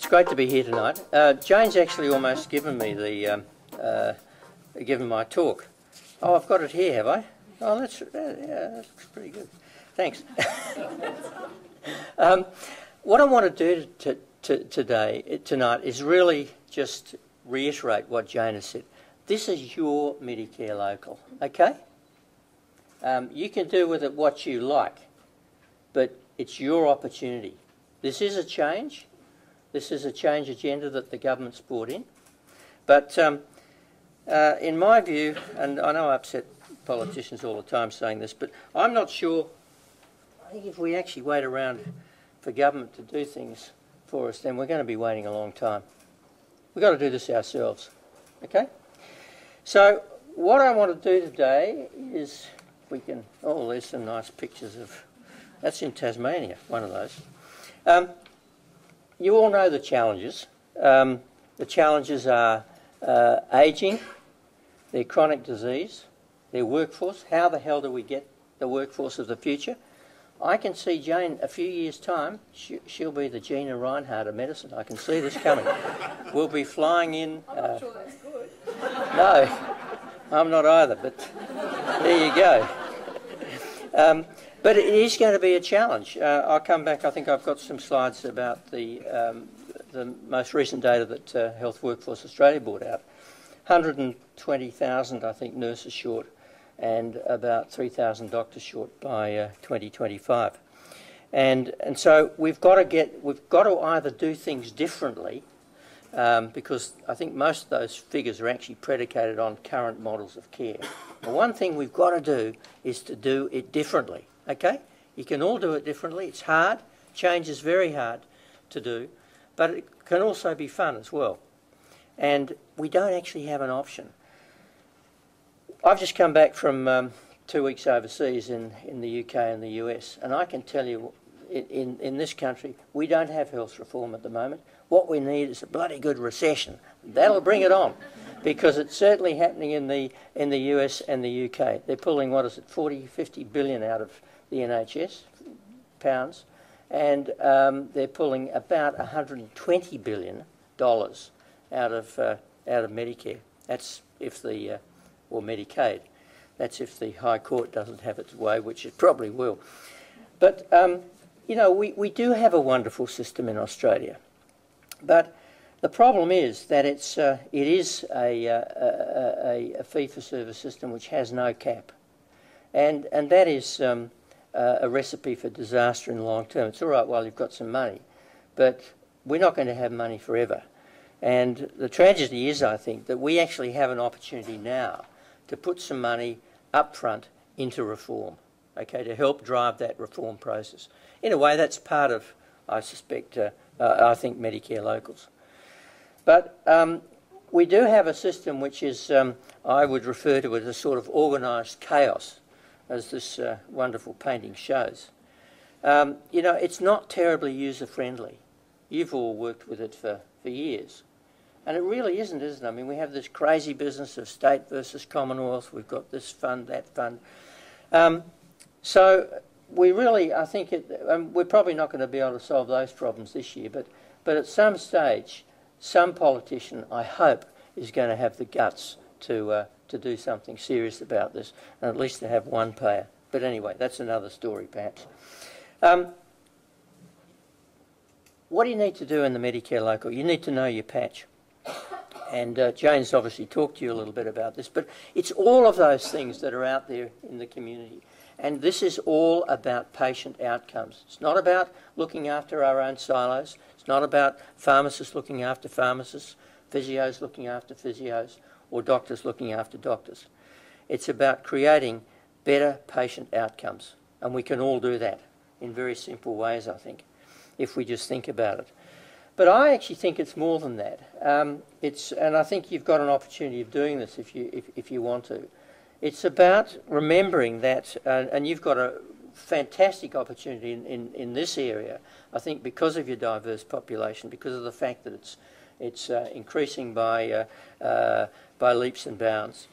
It's great to be here tonight. Jane's actually almost given me the given my talk. Oh, I've got it here, have I? Oh, that's that's pretty good. Thanks. What I want to do tonight is really just reiterate what Jane has said. This is your Medicare local, okay? You can do with it what you like, but it's your opportunity. This is a change. This is a change agenda that the government's brought in. But in my view, and I know I upset politicians all the time saying this, but I'm not sure. I think if we actually wait around for government to do things for us, then we're going to be waiting a long time. We've got to do this ourselves, okay? So what I want to do today is, if we can, oh, there's some nice pictures of, that's in Tasmania, one of those. You all know the challenges. The challenges are ageing, their chronic disease, their workforce. How the hell do we get the workforce of the future? I can see Jane, a few years' time, she'll be the Gina Reinhardt of medicine. I can see this coming. We'll be flying in. I'm not sure that's good. No, I'm not either, but there you go. But it is going to be a challenge. I'll come back. I think I've got some slides about the most recent data that Health Workforce Australia brought out. 120,000, I think, nurses short, and about 3,000 doctors short by 2025. And so we've got to either do things differently, because I think most of those figures are actually predicated on current models of care. The one thing we've got to do is to do it differently. Okay? You can all do it differently. It's hard. Change is very hard to do, but it can also be fun as well. And we don't actually have an option. I've just come back from 2 weeks overseas in the UK and the US, and I can tell you, in this country, we don't have health reform at the moment. What we need is a bloody good recession. That'll bring it on, because it's certainly happening in the US and the UK. They're pulling, what is it, 40, 50 billion out of the NHS, pounds, and they're pulling about $120 billion out of Medicare. That's if the or Medicaid. That's if the High Court doesn't have its way, which it probably will. But you know, we do have a wonderful system in Australia, but the problem is that it is a fee-for-service system which has no cap, and that is a recipe for disaster in the long term. It's all right while you've got some money, but we're not going to have money forever. And the tragedy is, I think, that we actually have an opportunity now to put some money up front into reform, okay, to help drive that reform process. In a way, that's part of, I suspect, I think, Medicare locals. But we do have a system which is, I would refer to it as a sort of organised chaos, as this wonderful painting shows. You know, it's not terribly user-friendly. You've all worked with it for years. And it really isn't it? I mean, we have this crazy business of state versus Commonwealth. We've got this fund, that fund. So we really, I think, we're probably not going to be able to solve those problems this year, but at some stage, some politician, I hope, is going to have the guts to do something serious about this, and at least to have one payer. But anyway, that's another story, perhaps. What do you need to do in the Medicare local? You need to know your patch. And Jane's obviously talked to you a little bit about this, but it's all of those things that are out there in the community. And this is all about patient outcomes. It's not about looking after our own silos. It's not about pharmacists looking after pharmacists, physios looking after physios, or doctors looking after doctors. It's about creating better patient outcomes. And we can all do that in very simple ways, I think, if we just think about it. But I actually think it's more than that. And I think you've got an opportunity of doing this if you want to. It's about remembering that, and you've got a fantastic opportunity in this area, I think, because of your diverse population, because of the fact that it's increasing by leaps and bounds.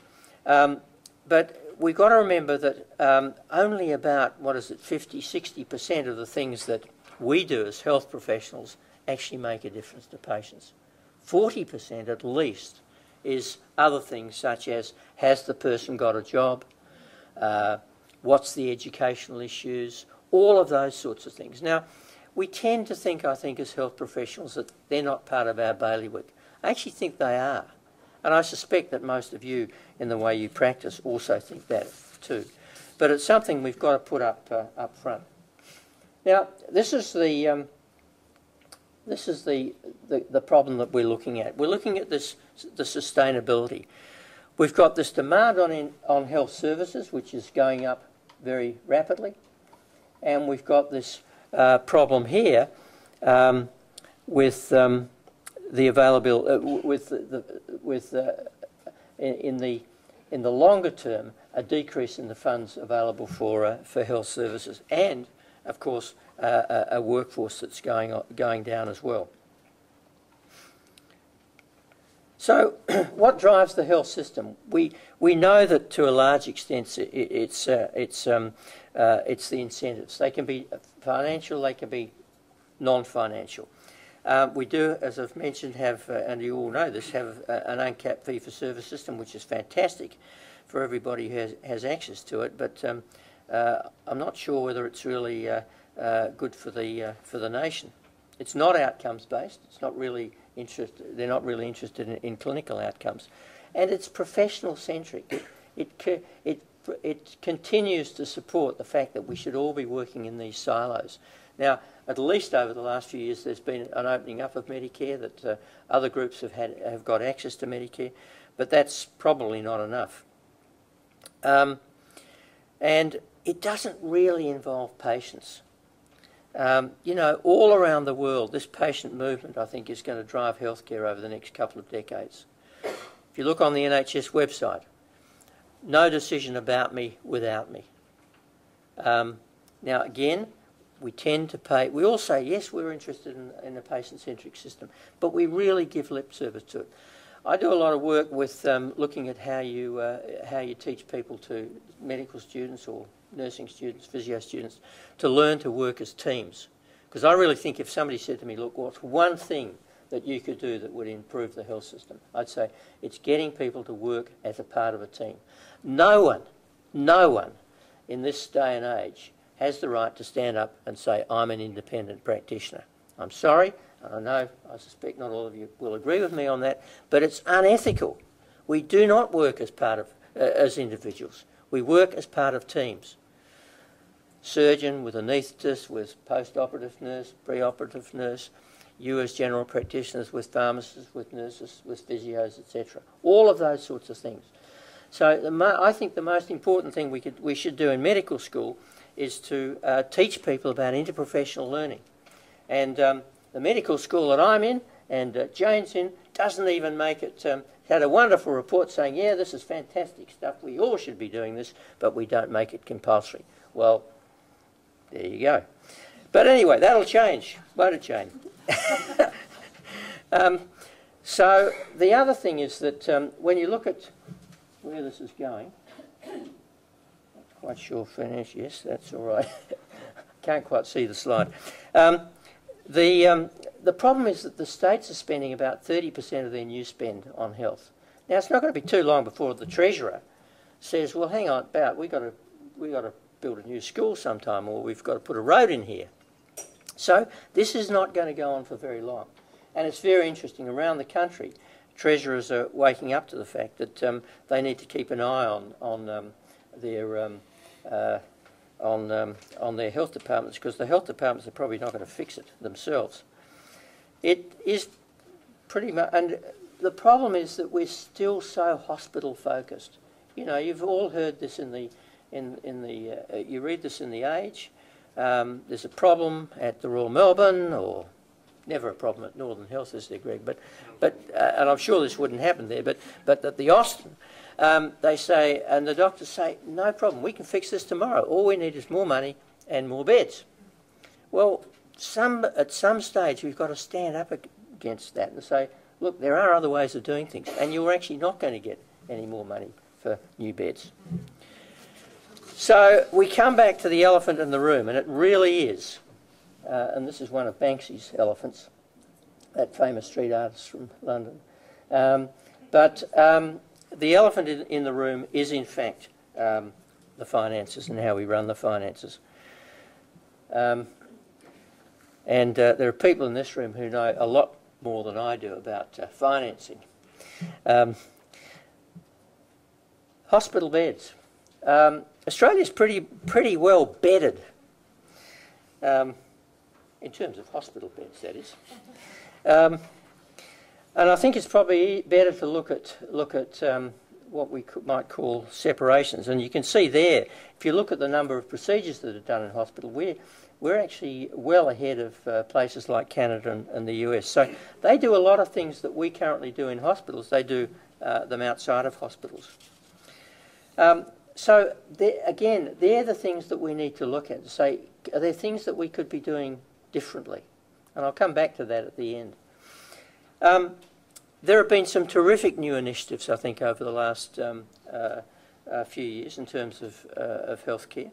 But we've got to remember that only about, 50, 60% of the things that we do as health professionals actually make a difference to patients. 40% at least is other things such as, has the person got a job? What's the educational issues? All of those sorts of things. Now, we tend to think, I think, as health professionals that they're not part of our bailiwick. I actually think they are. And I suspect that most of you, in the way you practice, also think that too. But it's something we've got to put up front. Now, this is the problem that we're looking at. We're looking at the sustainability. We've got this demand on health services, which is going up very rapidly, and we've got this problem here with the availability in the longer term, a decrease in the funds available for health services, and of course a workforce that's going down as well. So, what drives the health system? We know that to a large extent it's the incentives. They can be financial, they can be non-financial. We do, as I've mentioned, have, and you all know this, have an uncapped fee-for-service system, which is fantastic for everybody who has access to it. But I'm not sure whether it's really good for the nation. It's not outcomes-based. It's not really interested. They're not really interested in clinical outcomes, and it's professional-centric. It continues to support the fact that we should all be working in these silos. Now, at least over the last few years, there's been an opening up of Medicare, that other groups have got access to Medicare, but that's probably not enough. And it doesn't really involve patients. You know, all around the world, this patient movement, I think, is going to drive healthcare over the next couple of decades. If you look on the NHS website, no decision about me without me. Now, again, we tend to pay. We all say, yes, we're interested in a patient-centric system, but we really give lip service to it. I do a lot of work with looking at how you teach people, to medical students or nursing students, physio students, to learn to work as teams. Because I really think if somebody said to me, look, what's one thing that you could do that would improve the health system? I'd say it's getting people to work as a part of a team. No one in this day and age has the right to stand up and say, I'm an independent practitioner. I'm sorry, and I suspect not all of you will agree with me on that, but it's unethical. We do not work as part of, as individuals. We work as part of teams. Surgeon with anaesthetist, with post-operative nurse, pre-operative nurse, you as general practitioners with pharmacists, with nurses, with physios, etc. All of those sorts of things. So I think the most important thing we should do in medical school is to teach people about interprofessional learning. And the medical school that I'm in and Jane's in doesn't even make it, had a wonderful report saying, yeah, this is fantastic stuff, we all should be doing this, but we don't make it compulsory. Well, there you go. But anyway, that'll change, won't it, Jane? So the other thing is that when you look at where this is going, not quite sure finish, yes, that's all right. Can't quite see the slide. The problem is that the states are spending about 30% of their new spend on health. Now, it's not going to be too long before the Treasurer says, well, hang on, we got to build a new school sometime, or we've got to put a road in here. So this is not going to go on for very long. And it's very interesting. Around the country, Treasurers are waking up to the fact that they need to keep an eye on their health departments, because the health departments are probably not going to fix it themselves. It is pretty much, and the problem is that we're still so hospital focused. You know, you've all heard this you read this in the Age. There's a problem at the Royal Melbourne, or never a problem at Northern Health, is there, Greg? But and I'm sure this wouldn't happen there. But at the Austin, they say, and the doctors say, no problem, we can fix this tomorrow. All we need is more money and more beds. Well, at some stage we've got to stand up against that and say, look, there are other ways of doing things, and you're actually not going to get any more money for new beds. So we come back to the elephant in the room, and it really is, and this is one of Banksy's elephants, that famous street artist from London. But the elephant in the room is, in fact, the finances and how we run the finances. And there are people in this room who know a lot more than I do about financing. Hospital beds. Australia's pretty well bedded, in terms of hospital beds, that is. And I think it's probably better to look at what we might call separations. And you can see there, if you look at the number of procedures that are done in hospital, we're actually well ahead of places like Canada and the US. So they do a lot of things that we currently do in hospitals. They do them outside of hospitals. So again, they're the things that we need to look at and say, are there things that we could be doing differently? And I'll come back to that at the end. There have been some terrific new initiatives, I think, over the last few years in terms of healthcare.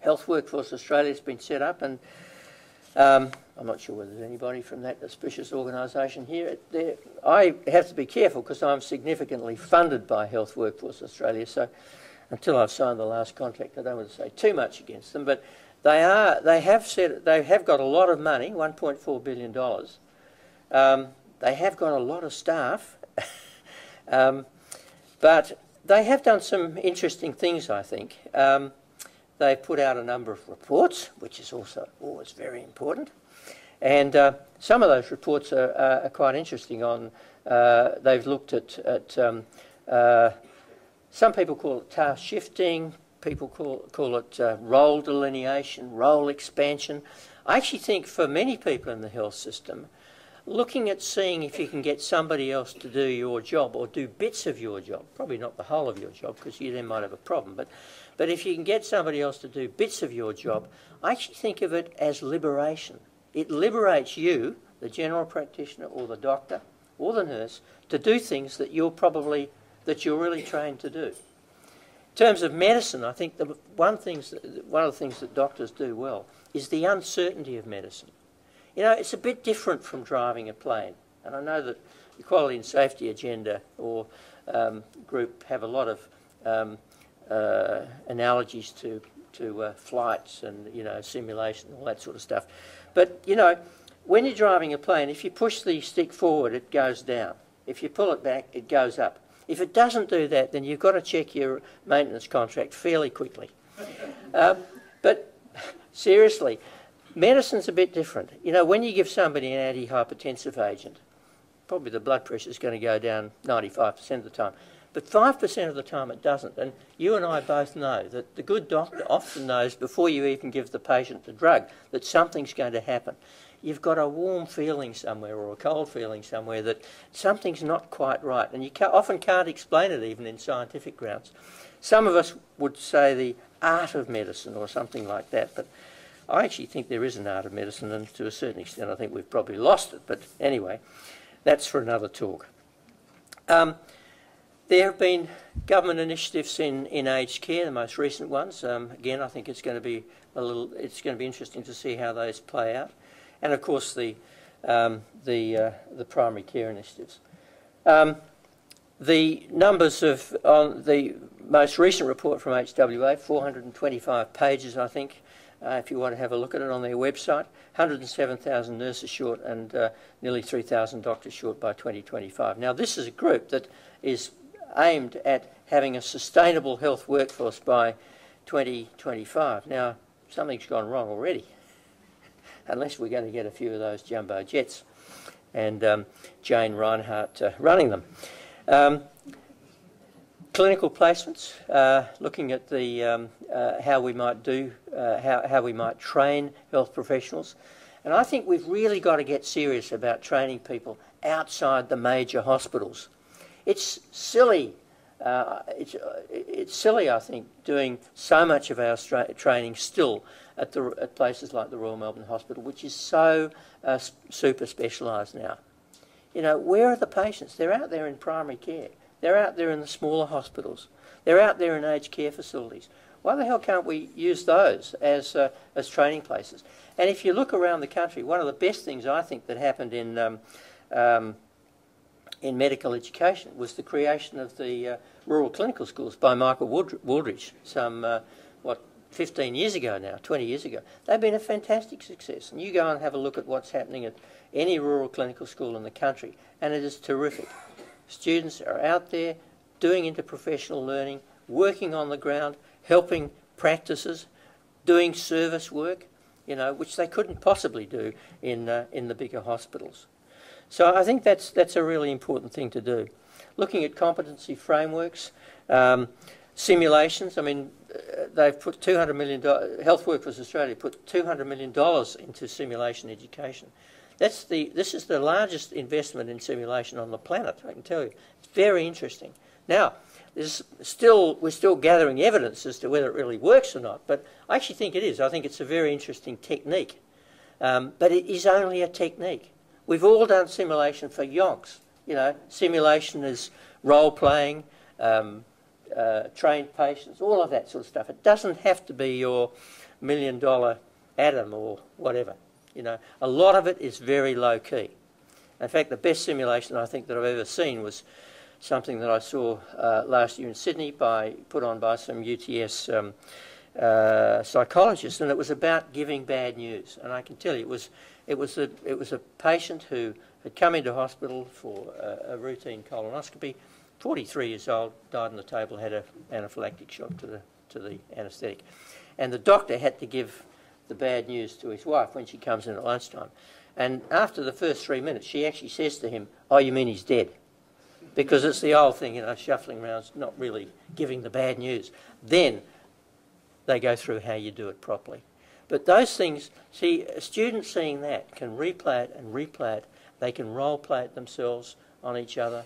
Health Workforce Australia has been set up, and I'm not sure whether there's anybody from that auspicious organisation here. I have to be careful because I'm significantly funded by Health Workforce Australia, so until I've signed the last contract, I don't want to say too much against them. But they have got a lot of money, $1.4 billion. They have got a lot of staff, but they have done some interesting things, I think. They've put out a number of reports, which is also always very important. And some of those reports are quite interesting. They've looked at some people call it task shifting, people call it role delineation, role expansion. I actually think for many people in the health system, looking at seeing if you can get somebody else to do your job or do bits of your job, probably not the whole of your job because you then might have a problem, but if you can get somebody else to do bits of your job, I actually think of it as liberation. It liberates you, the general practitioner or the doctor or the nurse, to do things that you're really trained to do. In terms of medicine, I think one of the things that doctors do well is the uncertainty of medicine. You know, it's a bit different from driving a plane. And I know that the Quality and Safety Agenda or group have a lot of analogies to flights and, you know, simulation and all that sort of stuff. But, you know, when you're driving a plane, if you push the stick forward, it goes down. If you pull it back, it goes up. If it doesn't do that, then you've got to check your maintenance contract fairly quickly. But seriously, medicine's a bit different. You know, when you give somebody an antihypertensive agent, probably the blood pressure is going to go down 95% of the time. But 5% of the time it doesn't. And you and I both know that the good doctor often knows before you even give the patient the drug that something's going to happen. You've got a warm feeling somewhere or a cold feeling somewhere that something's not quite right. And you often can't explain it even in scientific grounds. Some of us would say the art of medicine or something like that. But I actually think there is an art of medicine, and to a certain extent I think we've probably lost it. But anyway, that's for another talk. There have been government initiatives in aged care, the most recent ones. Again, I think it's going to be interesting to see how those play out, and of course the primary care initiatives. The numbers on the most recent report from HWA, 425 pages, I think. If you want to have a look at it on their website, 107,000 nurses short and nearly 3,000 doctors short by 2025. Now, this is a group that is aimed at having a sustainable health workforce by 2025. Now, something's gone wrong already, unless we're going to get a few of those jumbo jets and Jane Reinhardt running them. Clinical placements, looking at the how we might train health professionals, and I think we've really got to get serious about training people outside the major hospitals. It's silly. It's silly, I think, doing so much of our training still at places like the Royal Melbourne Hospital, which is so super specialised now. You know, where are the patients? They're out there in primary care. They're out there in the smaller hospitals. They're out there in aged care facilities. Why the hell can't we use those as training places? And if you look around the country, one of the best things I think that happened in medical education was the creation of the rural clinical schools by Michael Wooldridge some, 15 years ago now, 20 years ago. They've been a fantastic success. And you go and have a look at what's happening at any rural clinical school in the country, and it is terrific. Students are out there doing interprofessional learning, working on the ground, helping practices, doing service work, you know, which they couldn't possibly do in the bigger hospitals. So I think that's a really important thing to do. Looking at competency frameworks, simulations. I mean, they've put $200 million. Health Workforce Australia put $200 million into simulation education. This is the largest investment in simulation on the planet, I can tell you. It's very interesting. Now, we're still gathering evidence as to whether it really works or not, but I actually think it is. I think it's a very interesting technique. But it is only a technique. We've all done simulation for yonks. You know, simulation is role-playing, trained patients, all of that sort of stuff. It doesn't have to be your $1 million atom or whatever. You know, a lot of it is very low-key. In fact, the best simulation I think that I've ever seen was something that I saw last year in Sydney put on by some UTS psychologists, and it was about giving bad news. And I can tell you, it was a patient who had come into hospital for a routine colonoscopy, 43 years old, died on the table, had an anaphylactic shock to the anaesthetic, and the doctor had to give the bad news to his wife when she comes in at lunchtime. And after the first 3 minutes, she actually says to him, "Oh, you mean he's dead?" Because it's the old thing, you know, shuffling around, not really giving the bad news. Then they go through how you do it properly. But those things, see, a student seeing that can replay it and replay it. They can role-play it themselves on each other,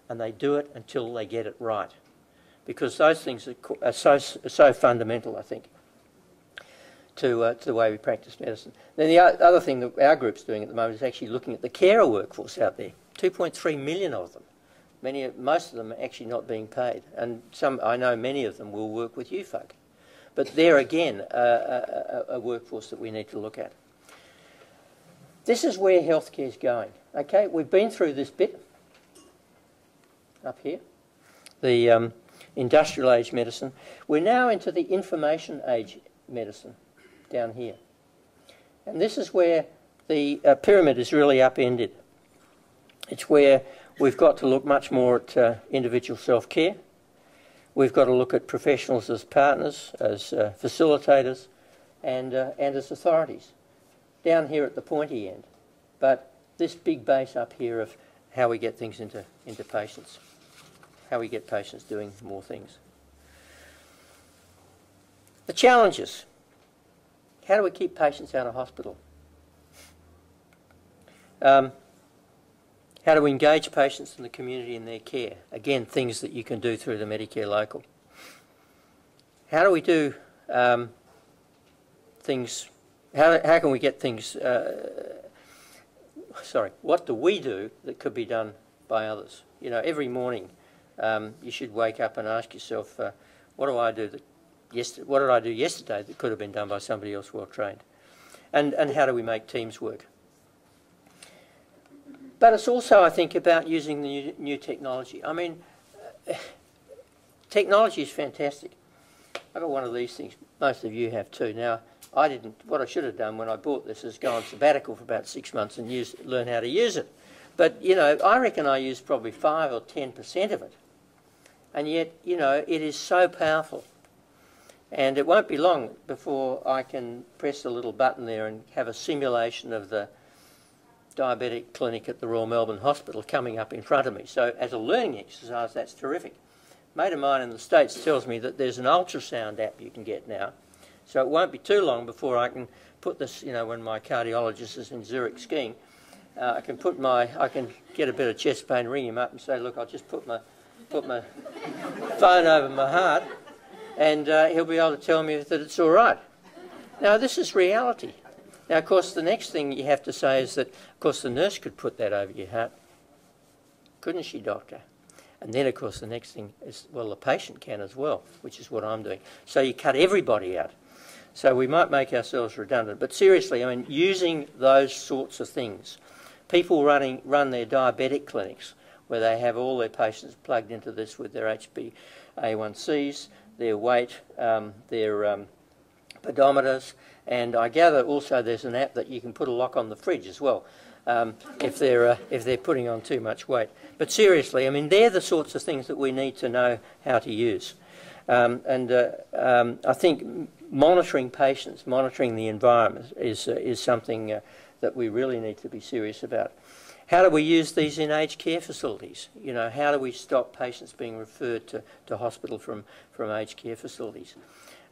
and they do it until they get it right. Because those things are so fundamental, I think, to the way we practice medicine. Then the other thing that our group's doing at the moment is actually looking at the carer workforce out there. 2.3 million of them. Most of them are actually not being paid, and I know many of them will work with you folk. But they're again a workforce that we need to look at. This is where healthcare is going. Okay, we've been through this bit up here, the industrial age medicine. We're now into the information age medicine down here, and this is where the pyramid is really upended. It's where we've got to look much more at individual self-care. We've got to look at professionals as partners, as facilitators, and as authorities, down here at the pointy end. But this big base up here of how we get things into patients, how we get patients doing more things. The challenges. How do we keep patients out of hospital? How do we engage patients in the community in their care? Again, things that you can do through the Medicare Local. How do we do things, how can we get things, what do we do that could be done by others? You know, every morning you should wake up and ask yourself, what did I do yesterday that could have been done by somebody else well trained? And how do we make teams work? But it's also, I think, about using the new technology. I mean, technology is fantastic. I've got one of these things. Most of you have too. Now, what I should have done when I bought this is go on sabbatical for about 6 months and learn how to use it. But, you know, I reckon I used probably 5 or 10% of it. And yet, you know, it is so powerful. And it won't be long before I can press the little button there and have a simulation of the diabetic clinic at the Royal Melbourne Hospital coming up in front of me. So as a learning exercise, that's terrific. A mate of mine in the States tells me that there's an ultrasound app you can get now. So it won't be too long before I can put this, you know, when my cardiologist is in Zurich skiing, I can get a bit of chest pain, ring him up and say, look, I'll just put my phone over my heart, and he'll be able to tell me that it's all right. Now, this is reality. Now, of course, the next thing you have to say is that, of course, the nurse could put that over your heart. Couldn't she, doctor? And then, of course, the next thing is, well, the patient can as well, which is what I'm doing. So you cut everybody out. So we might make ourselves redundant. But seriously, I mean, using those sorts of things, people run their diabetic clinics where they have all their patients plugged into this with their HbA1cs, their weight, their pedometers, and I gather also there's an app that you can put a lock on the fridge as well if they're putting on too much weight. But seriously, I mean, they're the sorts of things that we need to know how to use. I think monitoring patients, monitoring the environment is something that we really need to be serious about. How do we use these in aged care facilities? You know, how do we stop patients being referred to hospital from aged care facilities?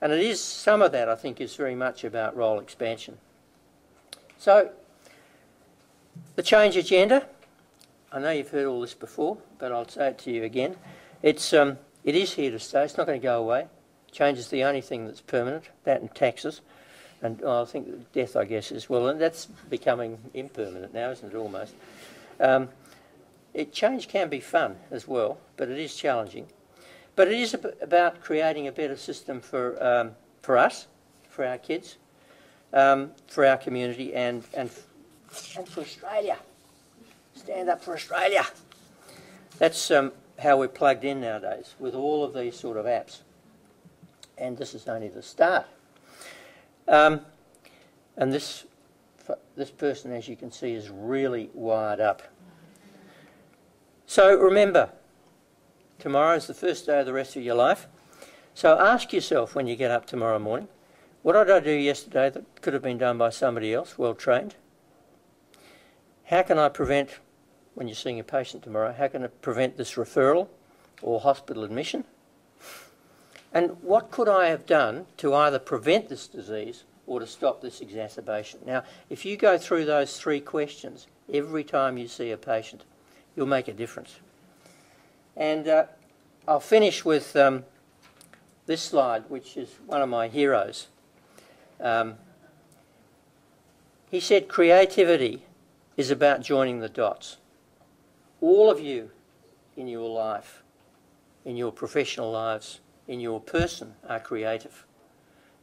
And it is, some of that I think is very much about role expansion. So, the change agenda, I know you've heard all this before, but I'll say it to you again. It is here to stay, it's not going to go away. Change is the only thing that's permanent, that and taxes. And I think death, I guess, as well. And that's becoming impermanent now, isn't it, almost? Change can be fun as well, but it is challenging. But it is about creating a better system for us, for our kids, for our community, and for Australia. Stand up for Australia. That's how we're plugged in nowadays, with all of these sort of apps. And this is only the start. And this person, as you can see, is really wired up. So remember, tomorrow is the first day of the rest of your life. So ask yourself when you get up tomorrow morning, what did I do yesterday that could have been done by somebody else, well trained? How can I prevent, when you're seeing a patient tomorrow, how can I prevent this referral or hospital admission? And what could I have done to either prevent this disease or to stop this exacerbation? Now, if you go through those three questions every time you see a patient, you'll make a difference. And I'll finish with this slide, which is one of my heroes. He said, creativity is about joining the dots. All of you in your life, in your professional lives, in your person are creative.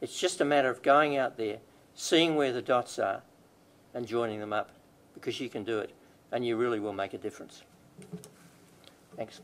It's just a matter of going out there, seeing where the dots are and joining them up, because you can do it and you really will make a difference. Thanks.